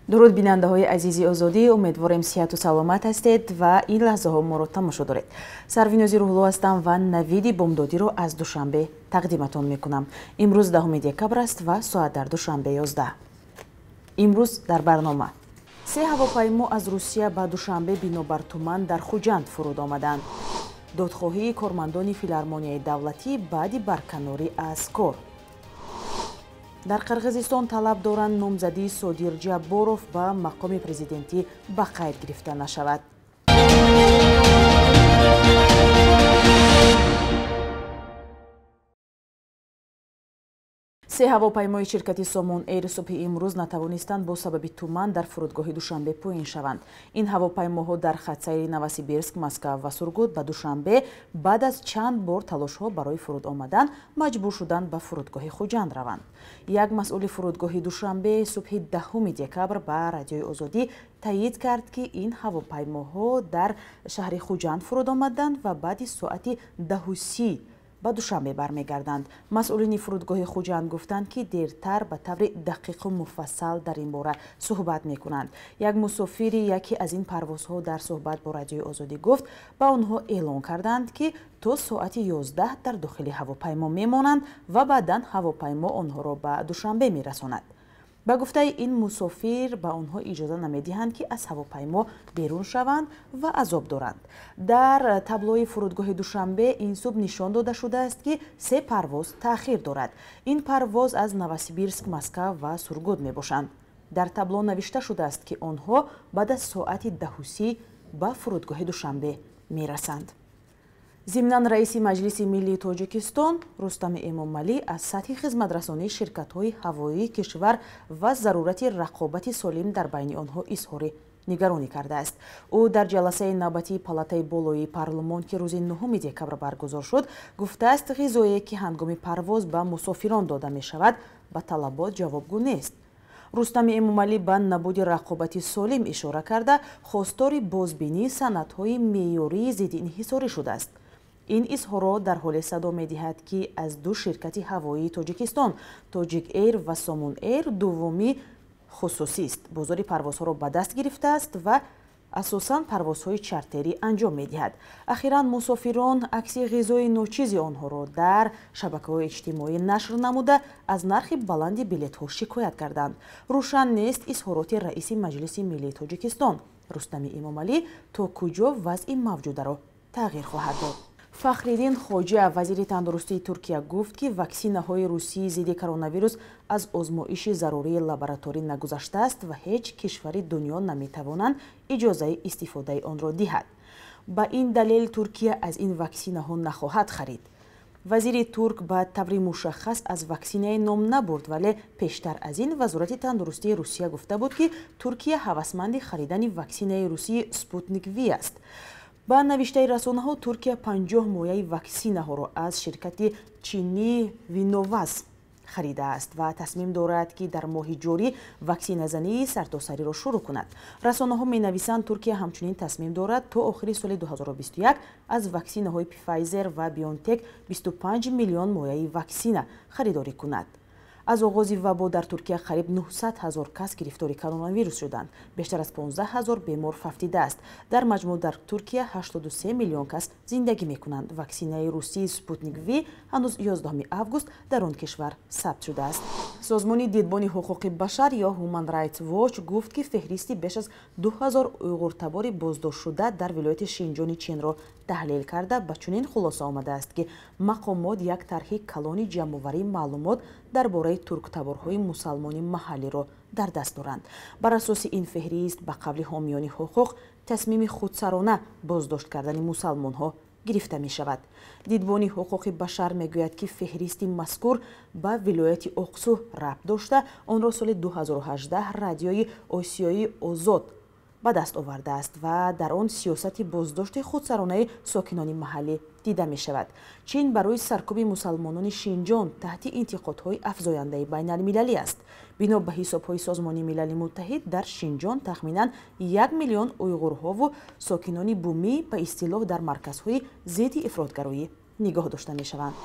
дуруд бинандаҳои азизи озодӣ, умедворем сиҳату саломат ҳастед ва ин лаҳзаҳо моро тамошо доред. Сарвинози Рӯҳулло ҳастам ва навиди бомдодиро аз Душанбе тақдиматон мекунам. Имрӯз 10 декабр аст ва соат дар Душанбе 11. Имрӯз дар барнома: 3 ҳавопаймо аз Русия ба Душанбе бинобар туман дар Хуҷанд фуруд омаданд. Додхоҳии кормандони филармонияи давлатӣ баъди барканорӣ аз кор. Дар Қирғизистон талаб доранд номзадии Содир Ҷабборов ба мақоми президентӣ ба қайд гирифта нашавад. Се ҳавопаймои ширкати Somon Air субҳи имрӯз натавонистанд бо сабаби туман дар фурудгоҳи Душанбе пӯин шаванд. Ин ҳавопаймоҳо дар хатсайри Новосибирск, Москва ва Сургут ба Душанбе баъд аз чанд бор талошҳо барои фуруд омадан маҷбур шуданд ба фурудгоҳи Хуҷанд раванд. Як масъули фурудгоҳи Душанбе субҳи 10 декабр ба Радиои Озодӣ таъйид кард, ки ин ҳавопаймоҳо дар шаҳри Хуҷанд фуруд омаданд ва баъди соати 10:30 ба Душанбе бармегарданд. масъулини фурудгоҳи Хуҷанд гуфтанд, ки дертар ба таври дақиқу муфассал дар ин бора суҳбат мекунанд. Як мусофири яке аз ин парвозҳо дар суҳбат бо Радиои Озодӣ гуфт, ба онҳо эълон карданд, ки то соати 11 дар дохили ҳавопаймо мемонанд ва баъдан ҳавопаймо онҳоро ба Душанбе мерасонад. ба гуфтаи ин мусофир ба онҳо иҷоза намедиҳанд, ки аз ҳавопаймо берун шаванд ва азоб доранд. Дар таблои фурудгоҳи Душанбе ин субҳ нишон дода шудааст, ки 3 парвоз таъхир дорад. Ин парвоз аз Новосибирск, Москва ва Сургут мебошанд. Дар табло навишта шудааст, ки онҳо баъд аз соати 10:30 ба фурудгоҳи Душанбе мерасанд. Зимнан раиси Маҷлиси Миллии Тоҷикистон Рустами Эмомалӣ аз сатҳи хизматрасонии ширкатҳои ҳавоии кишвар ва зарурати рақобати солим дар байни онҳо изҳори нигаронӣ кардааст. ӯ дар ҷаласаи навбатии палатаи болоии парлумон, ки рӯзи 9 декабр баргузор шуд, гуфтааст, ғизое, ки ҳангоми парвоз ба мусофирон дода мешавад, ба талабот ҷавобгӯ нест. Рустами Эмомалӣ ба набуди рақобати солим ишора карда, хостори бозбинии санъатҳои меъёрии зиддиинҳисорӣ шудааст. ин изҳорот дар ҳоле садо медиҳад, ки аз ду ширкати ҳавоии Тоҷикистон, Тоҷик Эйр ва Somon Air дуввуми хусусист, бозори парвозҳоро ба даст гирифтааст ва асосан парвозҳои чартерӣ анҷом медиҳад. ахиран мусофирон акси ғизои ночизи онҳоро дар шабакаҳои иҷтимоӣ нашр намуда, аз нархи баланди билетҳо шикоят карданд. рӯшан нест изҳороти раиси Маҷлиси Миллии Тоҷикистон Рустами Эмомалӣ то куҷо вазъи мавҷударо тағйир хоҳад дод. Фахриддин Хоҷа, вазири тандурустии Туркия, гуфт, ки ваксинаҳои Русии зидди коронавирус аз озмоиши зарурии лабораторӣ нагузаштааст ва ҳеҷ кишвари дунё наметавонанд иҷозаи истифодаи онро диҳад. ба ин далел Туркия аз ин ваксинаҳо нахоҳад харид. вазири турк ба таври мушаххас аз ваксинае ном набурд, вале пештар аз ин вазорати тандурустии Русия гуфта буд, ки Туркия ҳавасманди харидани ваксинаи Русии Спутник V аст. ба навиштаи расонаҳо Туркия 50 мояи ваксинаҳоро аз ширкати чинии Виновас харидааст ва тасмим дорад, ки дар моҳи ҷорӣ ваксиназании сартосариро шурӯъ кунад. расонаҳо менависанд, Туркия ҳамчунин тасмим дорад то охири соли 2021 аз ваксинаҳои Pfizer ва BioNTech 25 миллион мояи ваксина харидорӣ кунад. аз оғози вабо дар Туркия қариб 900 000 кас гирифтори коронавирус шуданд. бештар аз 15 000 бемор фавтидааст. дар маҷмӯъ дар Туркия 83 миллион кас зиндагӣ мекунанд. ваксинаи Русии Спутник V ҳанӯз 11 август дар он кишвар сабт шудааст. созмони дидбони ҳуқуқи башар ё Human Rights Watch гуфт, ки феҳристи беш аз 2000 уйғуртабори боздоштшуда дар вилояти Шинҷони Чинро таҳлил карда, ба чунин хулоса омадааст, ки мақомот як тарҳи калони ҷамъоварии маълумот дар бораи турктаборҳои мусалмони маҳаллиро дар даст доранд. бар асоси ин феҳрист, ба қавли ҳомиёни ҳуқуқ, тасмими худсарона боздошт кардани мусалмонҳо гирифта мешавад. дидбони ҳуқуқи башар мегӯяд, ки феҳристи мазкур ба вилояти Оқсу рабт дошта, онро соли 2018 Радиои Осиёи Озод ба даст овардааст ва дар он сиёсати боздошти худсаронаи сокинони маҳаллӣ дида мешавад. чин барои саркуби мусалмонони Шинҷон таҳти интиқодҳои афзояндаи байналмилалӣ аст. бино ба ҳисобҳои Созмони Милали Муттаҳид, дар Шинҷон тахминан 1 миллион уйғурҳову сокинони бумӣ ба истилоҳ дар марказҳои зидди ифротгароӣ нигоҳ дошта мешаванд.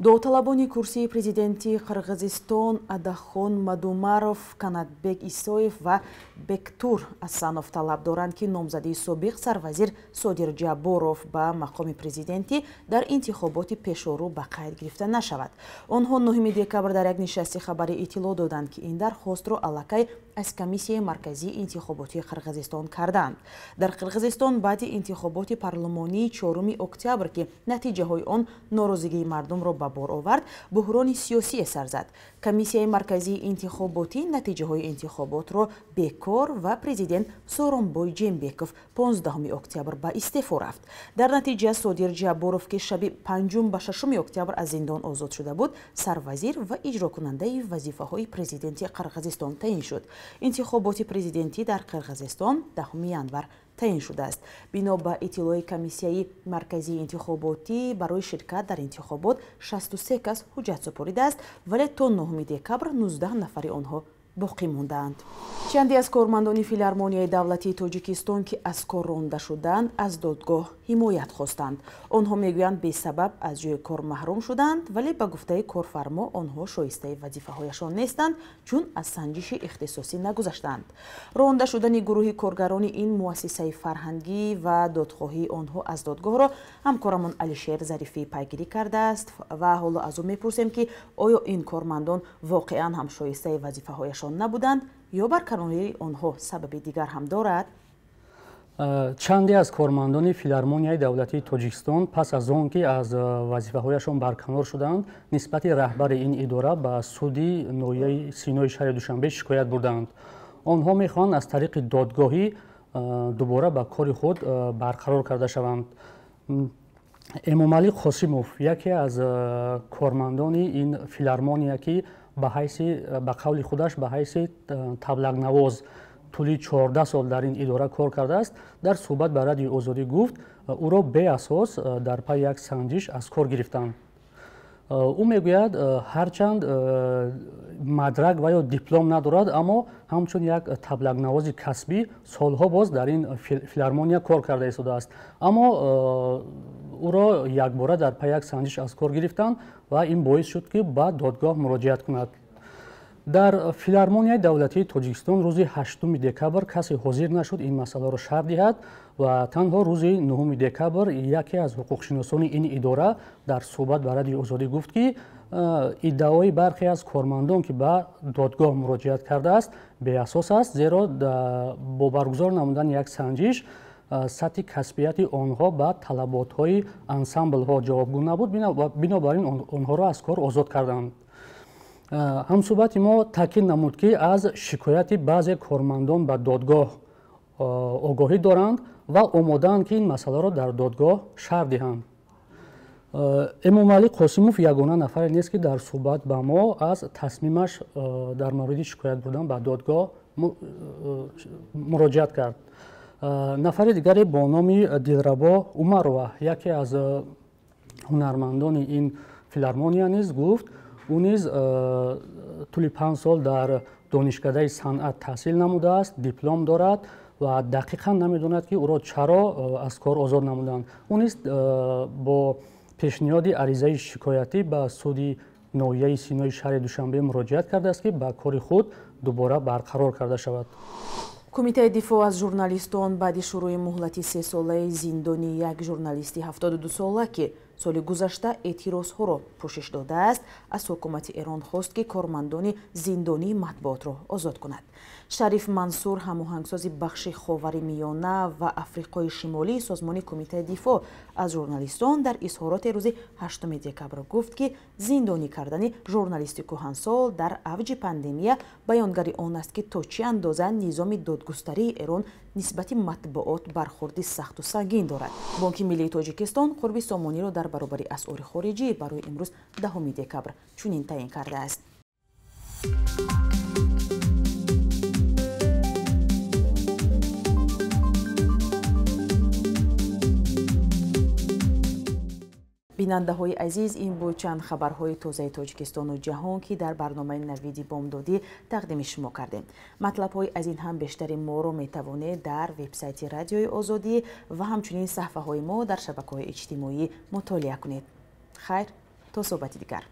довталабони курсии президенти Қирғизистон Адахон Мадумаров, Канатбек Исоев ва Бектур Асанов талаб доранд ки номзадии собиқ сарвазир Содир Ҷаборов ба мақоми президентӣ дар интихоботи пешору ба қайд гирифта нашавад. Онҳо 9 декабр дар як нишасти хабарӣ иттилоъ доданд ки ин дархостро аллакай аз комиссияи марказии интихоботии Қирғизистон карданд. Дар Қирғизистон баъди интихоботи парлумонии 4 октябр ки натиҷаҳои он норозигии мардумро ба бор овард, буҳрони сиёсие сар зад. Комиссияи марказии интихоботӣ натиҷаҳои интихоботро бекор ва президент Сооронбой Ҷэймбеков 15 октябр ба истеъфо рафт. Дар натиҷа Содир Ҷаборов ки шаби 5 ба 6 октябр аз зиндон озод шуда буд, сарвазир ва иҷрокунандаи вазифаҳои президенти Қирғизистон таъин шуд. Интихоботи президентӣ дар Қирғизистон 10 январ таъин шудааст. Бино ба иттилои комиссияи марказии интихоботӣ, барои ширкат дар интихобот 63 кас ҳуҷҷат супоридааст, вале то 9 декабр 19 нафари онҳо боқӣ мондаанд. Чанде аз кормандони филармонияи давлатии Тоҷикистон ки аз кор ронда шуданд, аз додгоҳ ҳимоят хостанд. Онҳо мегӯянд бесабаб аз ҷои кор маҳрум шуданд, вале ба гуфтаи корфармо онҳо шоистаи вазифаҳояшон нестанд, чун аз санҷиши ихтисосӣ нагузаштанд. Ронда шудани гурӯҳи коргарони ин муассисаи фарҳангӣ ва додхоҳии онҳо аз додгоҳро ҳамкорамон Алишер Зарифӣ пайгирӣ кардааст ва ҳоло аз ӯ мепурсем ки оё ин кормандон воқеан ҳам шоистаи вазифаҳояшон набуданд ё барканории онҳо сабаби дигар ҳам дорад? Чанде аз кормандони филармонияи давлатии Тоҷикистон пас аз он ки аз вазифаҳояшон барканор шуданд, нисбати раҳбари ин идора ба суди ноҳияи Синои шаҳри Душанбе шикоят бурданд. Онҳо мехоҳанд аз тариқи додгоҳӣ дубора ба кори худ барқарор карда шаванд. Эмомалӣ Қосимов, яке аз кормандони ин филармония ки ба қавли худаш ба ҳайси таблагнавоз тӯли 14 сол дар ин идора кор кардааст, дар суҳбат ба Радиои Озодӣ гуфт, ӯро беасос дар пайи як санҷиш аз кор гирифтанд. ӯ мегӯяд, ҳарчанд мадрак ва ё диплом надорад, аммо ҳамчун як таблагнавози касбӣ солҳо боз дар ин филармония кор карда истодааст. Аммо ӯро якбора дар пайи як санҷиш аз кор гирифтанд ва ин боис шуд ки ба додгоҳ муроҷиат кунад. Дар филармонияи давлатии Тоҷикистон рӯзи 8 декабр касе ҳозир нашуд ин масъаларо шарҳ диҳад ва танҳо рӯзи 9 декабр яке аз ҳуқуқшиносони ин идора дар суҳбат ба Радиои Озодӣ гуфт ки иддаои бархе аз кормандон ки ба додгоҳ муроҷиат кардааст беасос аст, зеро бо баргузор намудани як санҷиш сатҳи касбияти онҳо ба талаботҳои ансамблҳо ҷавобгӯ набуд, бинобар ин онҳоро аз кор озод карданд. ҳамсуҳбати мо таъкид намуд ки аз шикояти баъзе кормандон ба додгоҳ огоҳӣ доранд ва омодаанд ки ин масъаларо дар додгоҳ шарҳ диҳанд. Эмомалӣ Қосимов ягона нафаре нест ки дар суҳбат ба мо аз тасмимаш дар мавриди шикоят бурдан ба додгоҳ муроҷиат кард. Нафари дигаре бо номи Дилрабо Умарова, яке аз ҳунармандони ин филармония низ гуфт, ӯ низ тӯли 5 сол дар донишкадаи санъат таҳсил намудааст, диплом дорад ва дақиқан намедонад ки ӯро чаро аз кор озод намуданд. Ӯ низ бо пешниҳоди аризаи шикоятӣ ба суди ноҳияи Синои шаҳри Душанбе муроҷиат кардааст ки ба кори худ дубора барқарор карда шавад. Кумитаи дифоъ аз журналистон баъди шурӯи муҳлати 3-солаи зиндони як журналисти 72-сола ки соли гузашта эътирозҳоро пӯшиш додааст, аз ҳукумати Эрон хост ки кормандони зиндонии матбуотро озод кунад. Шариф Мансур, ҳамоҳангсози бахши Ховари Миёна ва Африқои Шимолии созмони Кумитаи дифоъ аз журналистон дар изҳороти рӯзи 8 декабр гуфт ки зиндонӣ кардани журналисти кӯҳансол дар авҷи пандемия баёнгари он аст ки то чӣ андоза низоми додгустарии Эрон нисбати матбуот бархурди сахту сангин дорад. Бонки Миллии Тоҷикистон қурби сомониро дар баробари асъори хориҷӣ барои имрӯз 10 декабр чунин таъин кардааст. бинандаҳои азиз, ин буд чанд хабарҳои тозаи Тоҷикистону ҷаҳон ки дар барномаи Навиди Бомдодӣ тақдими шумо кардем. Матлабҳои аз ин ҳам бештари моро метавонед дар вебсайти Радиои Озодӣ ва ҳамчунин саҳифаҳои мо дар шабакаҳои иҷтимоӣ мутолиа кунед. Хайр. تا صحبتی دیگر.